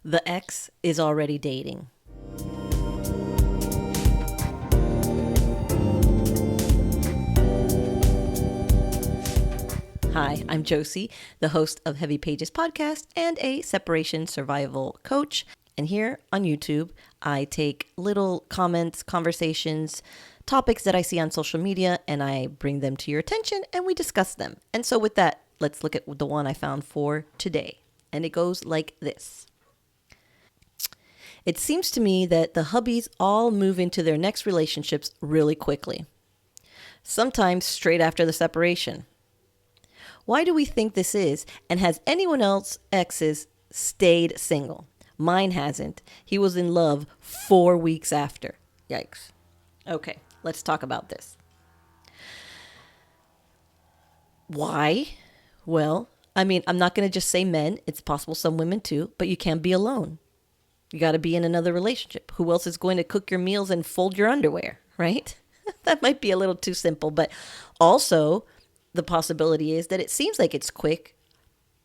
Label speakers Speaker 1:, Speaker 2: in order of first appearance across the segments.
Speaker 1: The ex is already dating. Hi, I'm Josie, the host of Heavy Pages podcast and a separation survival coach. And here on YouTube, I take little comments, conversations, topics that I see on social media, and I bring them to your attention and we discuss them. And so with that, let's look at the one I found for today. And it goes like this. It seems to me that the hubbies all move into their next relationships really quickly, sometimes straight after the separation. Why do we think this is? And has anyone else exes stayed single? Mine hasn't. He was in love 4 weeks after. Yikes. Okay, let's talk about this. Why? Well, I'm not going to just say men. It's possible some women too, but you can't be alone. You got to be in another relationship. Who else is going to cook your meals and fold your underwear, right? That might be a little too simple, but also the possibility is that it seems like it's quick,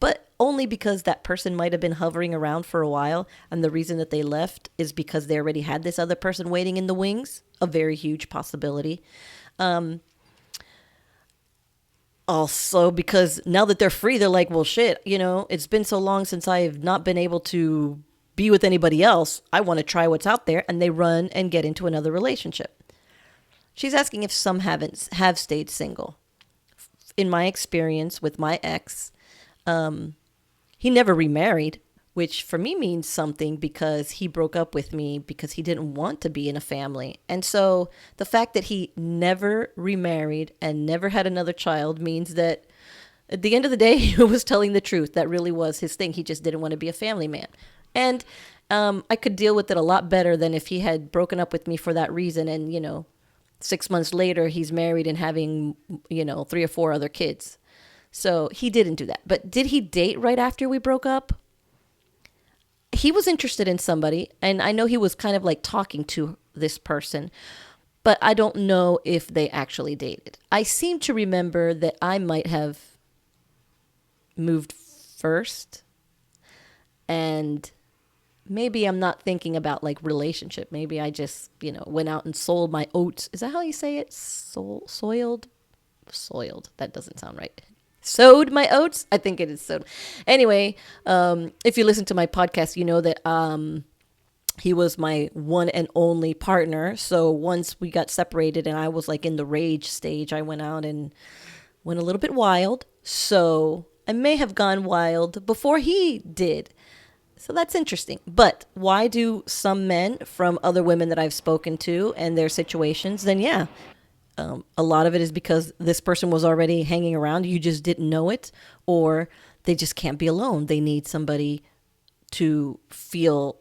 Speaker 1: but only because that person might have been hovering around for a while, and the reason that they left is because they already had this other person waiting in the wings. A very huge possibility. Also, because now that they're free, they're like, well, shit, it's been so long since I've not been able to be with anybody else. I want to try what's out there, and they run and get into another relationship. She's asking if some have stayed single. In my experience with my ex, he never remarried, which for me means something because he broke up with me because he didn't want to be in a family. And so the fact that he never remarried and never had another child means that at the end of the day, he was telling the truth. That really was his thing. He just didn't want to be a family man. And I could deal with it a lot better than if he had broken up with me for that reason and, 6 months later, he's married and having, 3 or 4 other kids. So he didn't do that. But did he date right after we broke up? He was interested in somebody, and I know he was kind of like talking to this person, but I don't know if they actually dated. I seem to remember that I might have moved first, and maybe I'm not thinking about like relationship. Maybe I just, went out and sold my oats. Is that how you say it? Soiled? That doesn't sound right. Sowed my oats? I think it is sowed. Anyway, if you listen to my podcast, you know that he was my one and only partner. So once we got separated and I was like in the rage stage, I went out and went a little bit wild. So I may have gone wild before he did. So that's interesting. But why do some men from other women that I've spoken to and their situations, then yeah, a lot of it is because this person was already hanging around. You just didn't know it, or they just can't be alone. They need somebody to feel.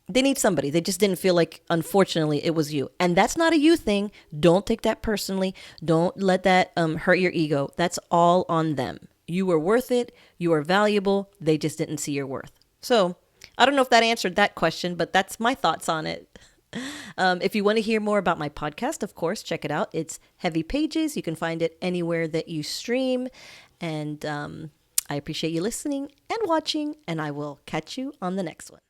Speaker 1: They need somebody. They just didn't feel like, unfortunately, it was you. And that's not a you thing. Don't take that personally. Don't let that hurt your ego. That's all on them. You were worth it. You are valuable. They just didn't see your worth. So I don't know if that answered that question, but that's my thoughts on it. If you want to hear more about my podcast, of course, check it out. It's Heavy Pages. You can find it anywhere that you stream. And I appreciate you listening and watching, and I will catch you on the next one.